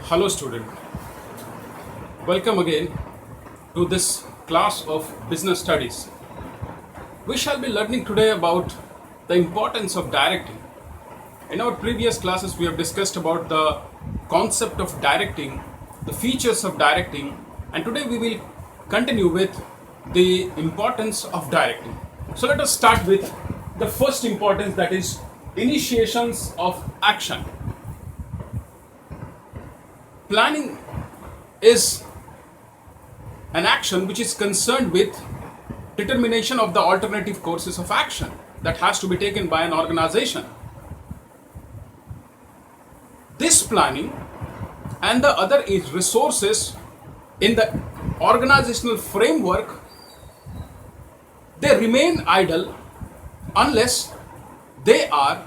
Hello student, welcome again to this class of business studies. We shall be learning today about the importance of directing. In our previous classes we have discussed about the concept of directing, the features of directing, and today we will continue with the importance of directing. So let us start with the first importance, that is initiations of action. Planning is an action which is concerned with determination of the alternative courses of action that has to be taken by an organization. This planning and the other resources in the organizational framework, they remain idle unless they are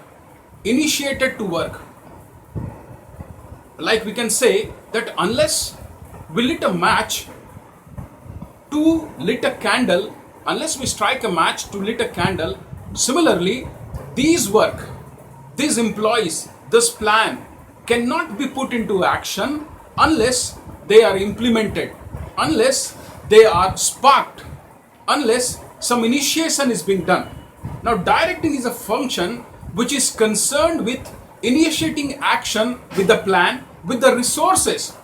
initiated to work. Like we can say that unless we lit a match to lit a candle, unless we strike a match to lit a candle, similarly these work, these employees, this plan cannot be put into action unless they are implemented, unless they are sparked, unless some initiation is being done. Now directing is a function which is concerned with initiating action with the plan, with the resources.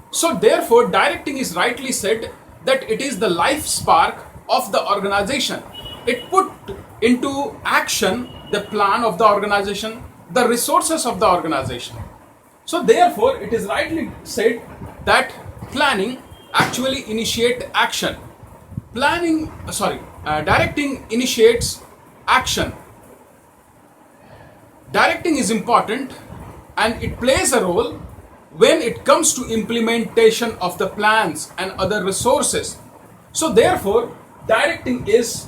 So therefore directing is rightly said that it is the life spark of the organization. It put into action the plan of the organization, the resources of the organization. So therefore it is rightly said that planning actually initiate action. Directing initiates action. Directing is important and it plays a role when it comes to implementation of the plans and other resources. So therefore directing is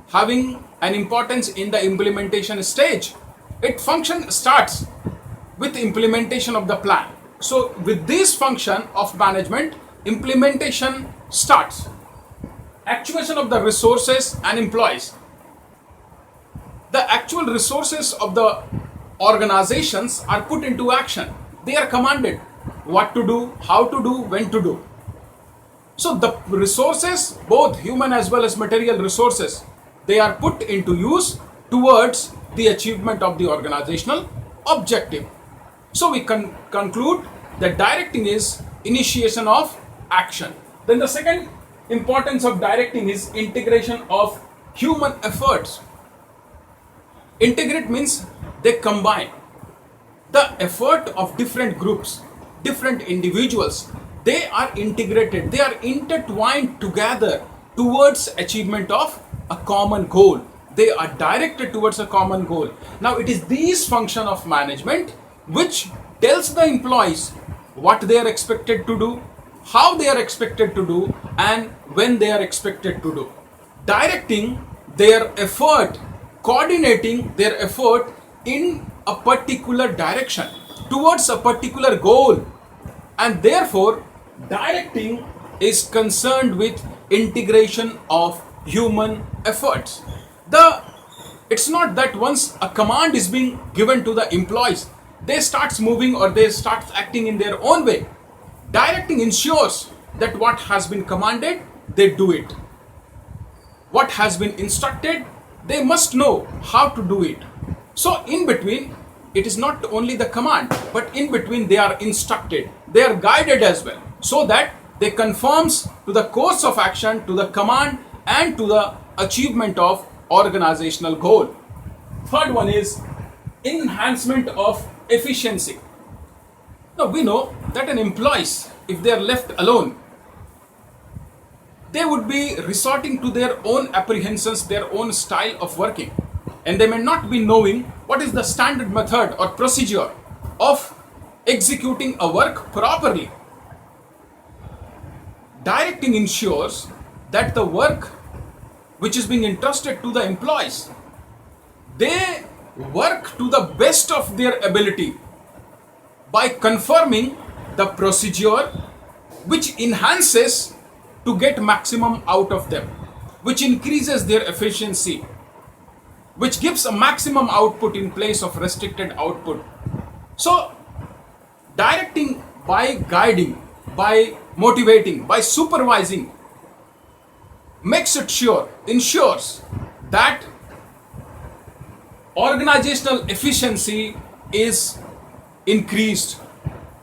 having an importance in the implementation stage. Its function starts with implementation of the plan. So with this function of management, implementation starts. Actuation of the resources and employees. The actual resources of the organizations are put into action. They are commanded what to do, how to do, when to do. So the resources, both human as well as material resources, they are put into use towards the achievement of the organizational objective. So we can conclude that directing is initiation of action. Then the second importance of directing is integration of human efforts. Integrate means they combine the effort of different groups, different individuals. They are integrated, they are intertwined together towards achievement of a common goal. They are directed towards a common goal. Now it is this function of management which tells the employees what they are expected to do, how they are expected to do, and when they are expected to do. Directing their effort, coordinating their effort in a particular direction towards a particular goal, and therefore directing is concerned with integration of human efforts. It's not that once a command is being given to the employees, they start moving or they start acting in their own way. Directing ensures that what has been commanded, they do it. What has been instructed, they must know how to do it. So in between, it is not only the command, but in between they are instructed, they are guided as well, so that they conforms to the course of action, to the command, and to the achievement of organizational goal. Third one is enhancement of efficiency. Now we know that an employees, if they are left alone, they would be resorting to their own apprehensions, their own style of working, and they may not be knowing what is the standard method or procedure of executing a work properly. Directing ensures that the work which is being entrusted to the employees, they work to the best of their ability by confirming the procedure which enhances to get maximum out of them, which increases their efficiency, which gives a maximum output in place of restricted output. So directing by guiding, by motivating, by supervising, ensures that organizational efficiency is increased,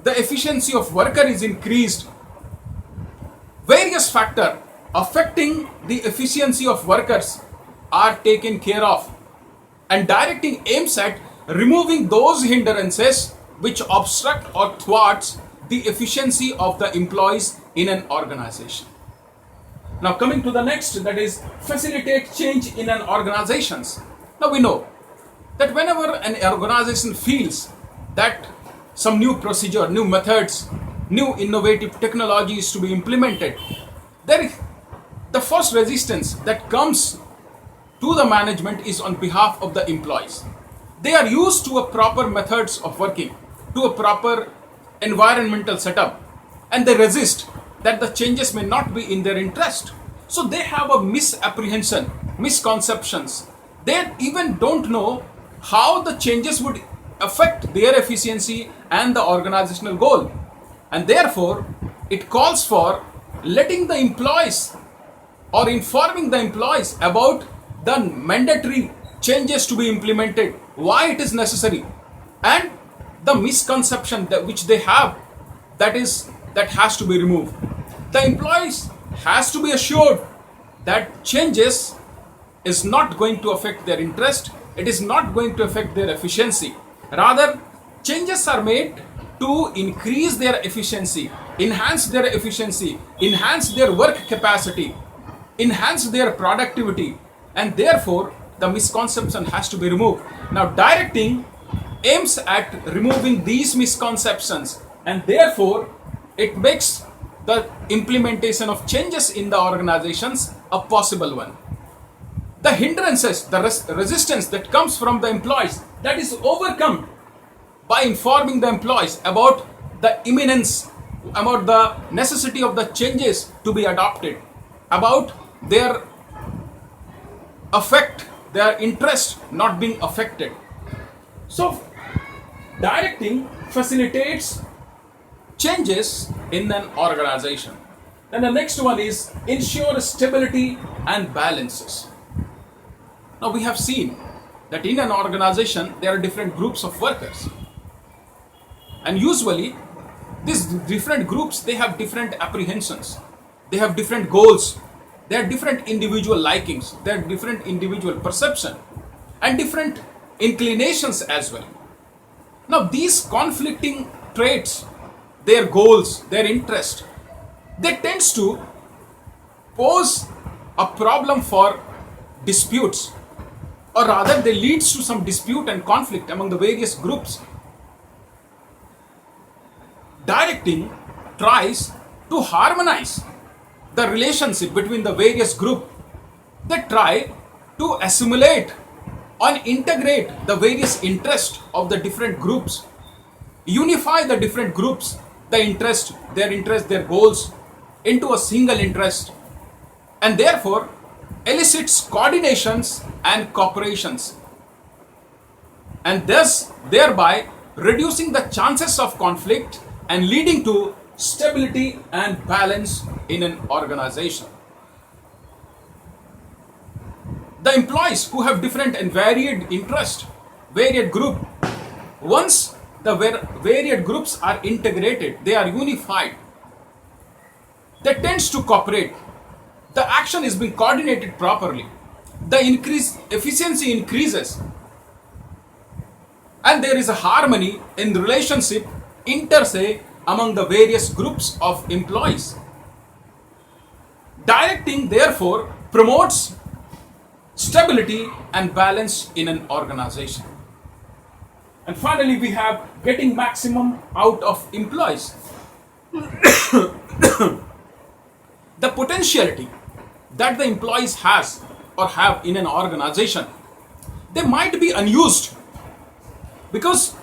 the efficiency of worker is increased. Various factors affecting the efficiency of workers are taken care of, and directing aims at removing those hindrances which obstruct or thwarts the efficiency of the employees in an organization. Now coming to the next, that is facilitate change in an organizations. Now we know that whenever an organization feels that some new procedure, new methods, new innovative technology is to be implemented, the first resistance that comes to the management is on behalf of the employees. They are used to a proper methods of working, to a proper environmental setup, and they resist that the changes may not be in their interest. So they have a misapprehension, misconceptions. They even don't know how the changes would affect their efficiency and the organizational goal. And therefore, it calls for letting the employees or informing the employees about the mandatory changes to be implemented, why it is necessary, and the misconception which they have, that has to be removed. The employees has to be assured that changes is not going to affect their interest, it is not going to affect their efficiency. Rather, changes are made to increase their efficiency, enhance their work capacity, enhance their productivity, and therefore the misconception has to be removed. Now directing aims at removing these misconceptions, and therefore it makes the implementation of changes in the organizations a possible one. The hindrances, the resistance that comes from the employees, that is overcome by informing the employees about the imminence, about the necessity of the changes to be adopted, about their interest not being affected. So directing facilitates changes in an organization. Then the next one is ensure stability and balances. Now we have seen that in an organization there are different groups of workers, and usually these different groups, they have different apprehensions, they have different goals, they have different individual likings, they have different individual perception and different inclinations as well. Now these conflicting traits, their goals, their interest, they tends to pose a problem for disputes, or rather they leads to some dispute and conflict among the various groups. Directing tries to harmonize the relationship between the various groups. They try to assimilate and integrate the various interests of the different groups, unify the different groups, their goals into a single interest, and therefore elicits coordinations and cooperations, and thus thereby reducing the chances of conflict and leading to stability and balance in an organization. The employees who have different and varied interest, varied group, once the varied groups are integrated, they are unified, they tends to cooperate, the action is being coordinated properly, the efficiency increases, and there is a harmony in the relationship inter se among the various groups of employees. Directing therefore promotes stability and balance in an organization. And finally we have getting maximum out of employees. The potentiality that the employees have in an organization, they might be unused because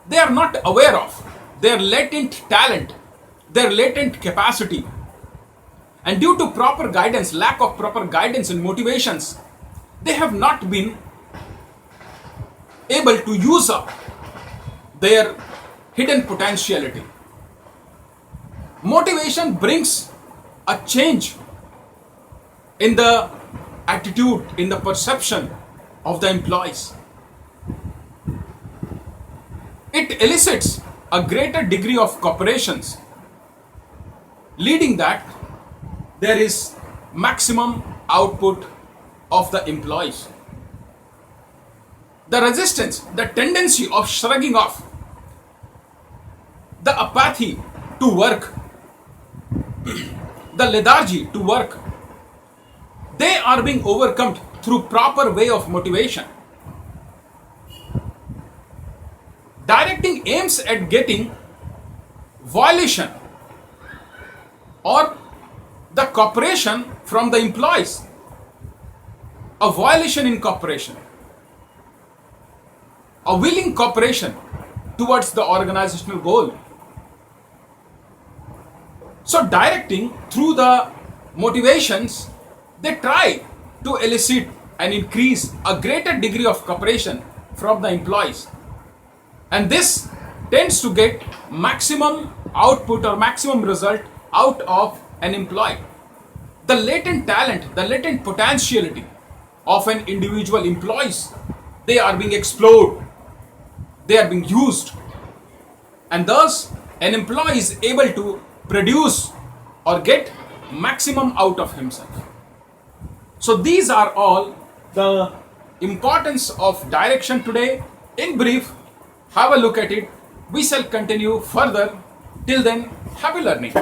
they are not aware of their latent talent, their latent capacity, and due to proper guidance, lack of proper guidance and motivations, they have not been able to use up their hidden potentiality. Motivation brings a change in the attitude, in the perception of the employees. It elicits a greater degree of cooperations, leading that there is maximum output of the employees. The resistance, the tendency of shrugging off, the apathy to work, the lethargy to work, they are being overcome through proper way of motivation. Directing aims at getting violation or the cooperation from the employees, a violation in cooperation, a willing cooperation towards the organizational goal. So directing through the motivations, they try to elicit and increase a greater degree of cooperation from the employees. And this tends to get maximum output or maximum result out of an employee. The latent talent, the latent potentiality of an individual employees, they are being explored, they are being used, and thus an employee is able to produce or get maximum out of himself. So these are all the importance of direction today. In brief, have a look at it. We shall continue further. Till then, happy learning.